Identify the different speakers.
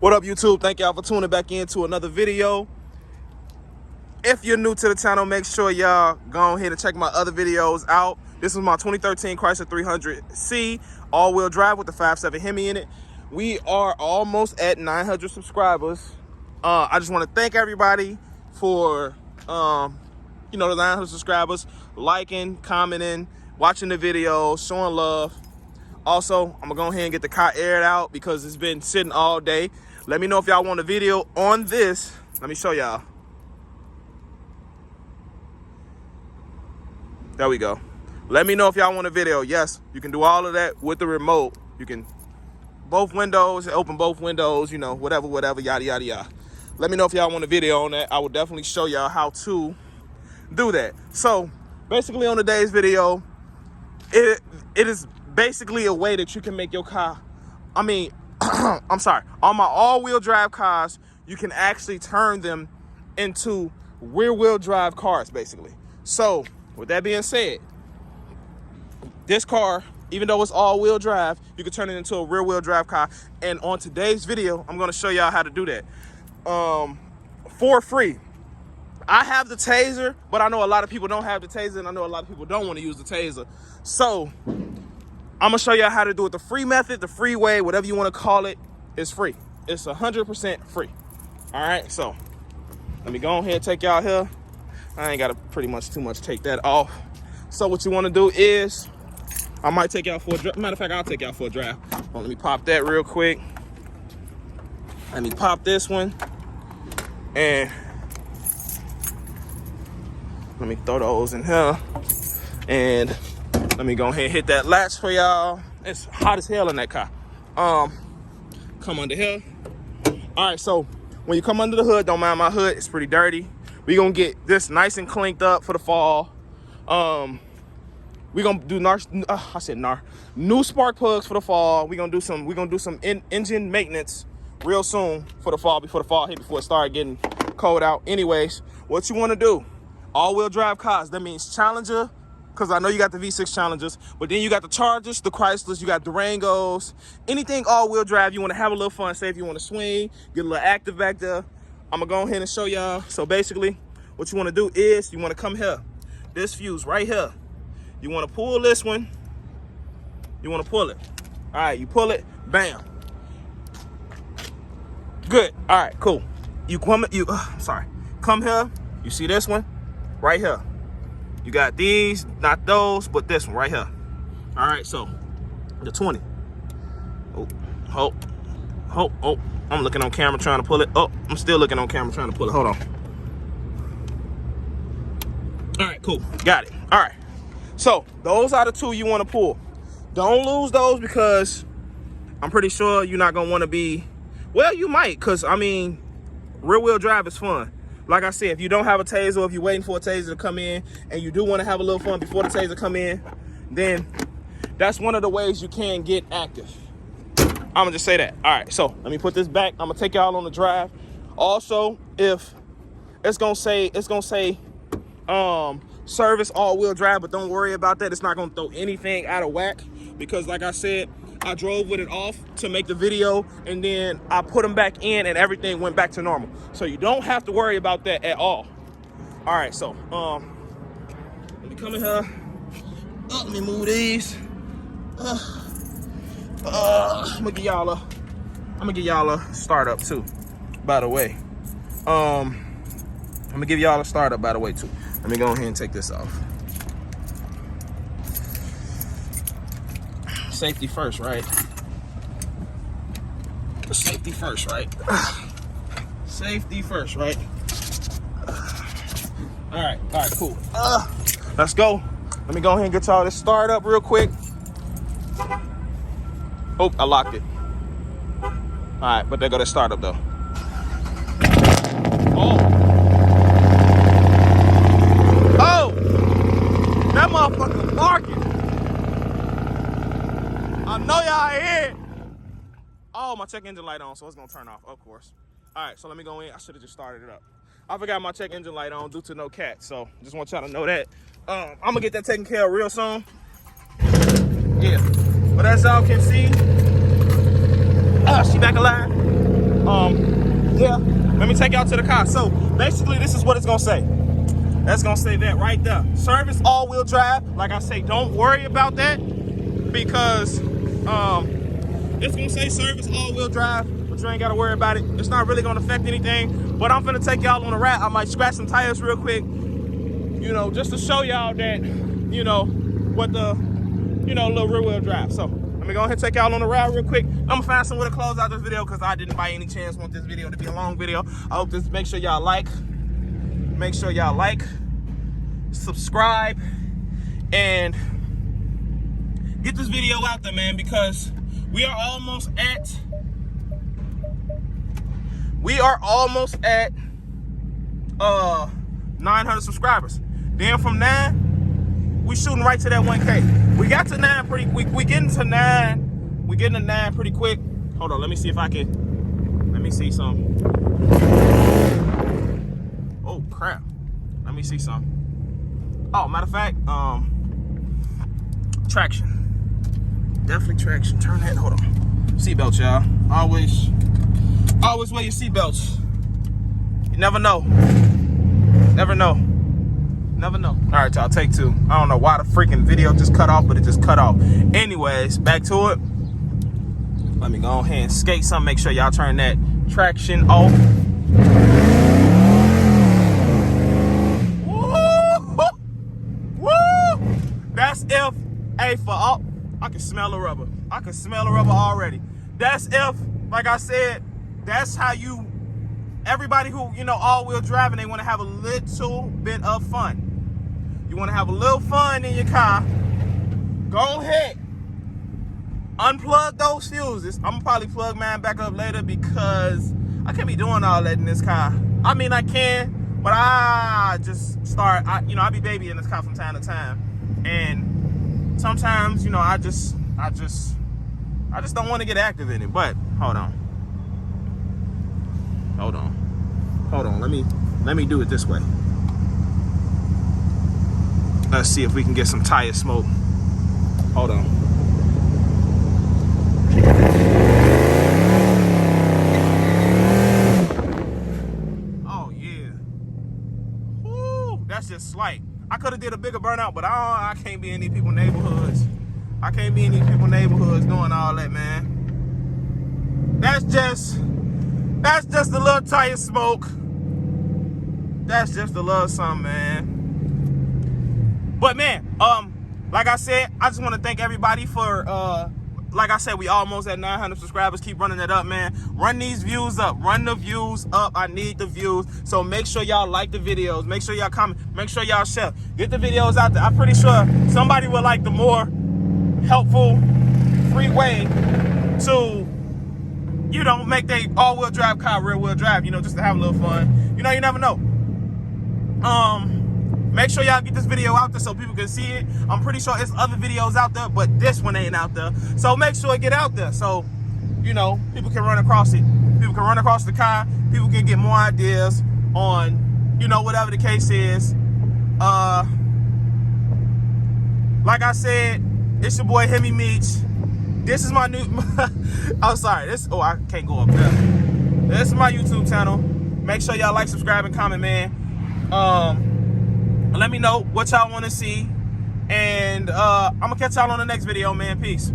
Speaker 1: What up, YouTube? Thank y'all for tuning back into another video. If you're new to the channel, make sure y'all go ahead and check my other videos out. This is my 2013 Chrysler 300C all-wheel drive with the 5.7 Hemi in it. We are almost at 900 subscribers. I just want to thank everybody for the 900 subscribers, liking, commenting, watching the videos, showing love. Also, I'm gonna go ahead and get the car aired out because it's been sitting all day. Let me know if y'all want a video on this. Let me show y'all. There we go. Let me know if y'all want a video. Yes, you can do all of that with the remote. You can both windows, open both windows, whatever, yada, yada, yada. Let me know if y'all want a video on that. I will definitely show y'all how to do that. So basically on today's video, it is basically a way that you can make your car, I'm sorry, on my all-wheel drive cars, you can actually turn them into rear-wheel drive cars, basically. So with that being said, this car, even though it's all-wheel drive, you can turn it into a rear-wheel drive car. And on today's video, I'm going to show y'all how to do that for free. I have the taser, but I know a lot of people don't have the taser, and I know a lot of people don't want to use the taser. So I'm gonna show y'all how to do it the free method, the free way, whatever you want to call it. It's free. It's 100% free. All right, so let me go ahead and take y'all here. I ain't gotta pretty much too much take that off. So what you want to do is, I might take y'all for a drive. Matter of fact, I'll take y'all for a drive. Well, let me pop that real quick. Let me pop this one, and let me throw those in here, and let me go ahead and hit that latch for y'all. It's hot as hell in that car. Come under here. All right, so when you come under the hood, don't mind my hood. It's pretty dirty. We're gonna get this nice and cleaned up for the fall. We're gonna do new spark plugs for the fall. We're gonna do some engine maintenance real soon for the fall, before the fall hit, before it started getting cold out. Anyways, what you wanna do, all-wheel drive cars, that means Challenger, because I know you got the V6 Challengers, but then you got the Chargers, the Chryslers, you got Durangos, anything all-wheel drive. You want to have a little fun. Say if you want to swing, get a little active back there. I'm going to go ahead and show y'all. So basically, what you want to do is you want to come here. This fuse right here. You want to pull this one. You want to pull it. All right, you pull it. Bam. Good. All right, cool. Come here. You see this one? Right here. You got these, not those, but this one right here. All right, so the 20. Oh, I'm looking on camera trying to pull it. Oh, I'm still looking on camera trying to pull it. Hold on. All right, cool. Got it. All right. So those are the two you want to pull. Don't lose those, because I'm pretty sure you're not going to want to be, well, you might, because, rear-wheel drive is fun. Like I said, if you don't have a taser, if you're waiting for a taser to come in and you do want to have a little fun before the taser come in, then that's one of the ways you can get active. I'm gonna just say that. All right, so let me put this back. I'm gonna take y'all on the drive. Also, if it's gonna say service all-wheel drive, but don't worry about that. It's not gonna throw anything out of whack, because like I said, I drove with it off to make the video, and then I put them back in and everything went back to normal. So you don't have to worry about that at all. All right, so let me come in here. Let me move these. I'm gonna give y'all a startup too, by the way. I'm gonna give y'all a startup, by the way, too. Let me go ahead and take this off. Safety first, right? Safety first, right? Safety first, right? All right, cool. Let's go. Let me go ahead and get y'all this start up real quick. Oh, I locked it. All right, but there go the startup though. Oh, that motherfucker barking. I know y'all hear it. Oh, my check engine light on, so it's gonna turn off, of course. All right, so let me go in. I should have just started it up. I forgot my check engine light on due to no cat, so just want y'all to know that. I'm gonna get that taken care of real soon. Yeah, but as y'all can see, she back alive. Yeah, let me take y'all to the car. So basically, this is what it's gonna say. That's gonna say that right there. Service all-wheel drive. Like I say, don't worry about that because it's gonna say service all-wheel drive, but you ain't gotta worry about it. It's not really gonna affect anything. But I'm finna take y'all on a ride. I might scratch some tires real quick, you know, just to show y'all that, you know, what the, you know, little rear-wheel drive. So let me go ahead and take y'all on a ride real quick. I'm gonna find somewhere to close out this video because I didn't by any chance want this video to be a long video. I hope this. Make sure y'all like, subscribe, and get this video out there, man, because we are almost at 900 subscribers. Then from 9, we shooting right to that 1K. We got to 9 pretty quick. We getting to 9. We getting to 9 pretty quick. Hold on, let me see if I can. Let me see something. Oh crap. Let me see something. Oh, matter of fact, traction. Definitely traction. Turn that. Hold on. Seatbelts, y'all. Always wear your seatbelts. You never know. Never know. Never know. All right, y'all. Take 2. I don't know why the freaking video just cut off, but it just cut off. Anyways, back to it. Let me go ahead and skate some. Make sure y'all turn that traction off. That's if, hey, for up, I can smell the rubber. I can smell the rubber already. That's if, like I said, that's how you, everybody who, you know, all-wheel driving, they want to have a little bit of fun. You want to have a little fun in your car, go ahead, unplug those fuses. I'm going to probably plug mine back up later because I can't be doing all that in this car. I mean, I can, but I just start, you know, I be babying this car from time to time. And sometimes, you know, I just don't want to get active in it. But hold on. Let me do it this way. Let's see if we can get some tire smoke. Hold on. Oh yeah. Woo, that's just slight. I could have did a bigger burnout, but I can't be in these people's neighborhoods. I can't be in these people's neighborhoods doing all that, man. That's just a little tire smoke. That's just a little something, man. But man, like I said, I just want to thank everybody for like I said, we almost at 900 subscribers. Keep running it up, man. Run these views up. Run the views up. I need the views. So make sure y'all like the videos. Make sure y'all comment. Make sure y'all share. Get the videos out there. I'm pretty sure somebody would like the more helpful, free way to, you know, make their all-wheel drive car rear-wheel drive, you know, just to have a little fun. You know, you never know. Make sure y'all get this video out there so people can see it. I'm pretty sure it's other videos out there, but this one ain't out there. So make sure it get out there so, you know, people can run across it. People can run across the car. People can get more ideas on, you know, whatever the case is. Like I said, it's your boy Hemi Meats. This is my new, oh, sorry. I can't go up there. This is my YouTube channel. Make sure y'all like, subscribe, and comment, man. Let me know what y'all want to see. And I'm going to catch y'all on the next video, man. Peace.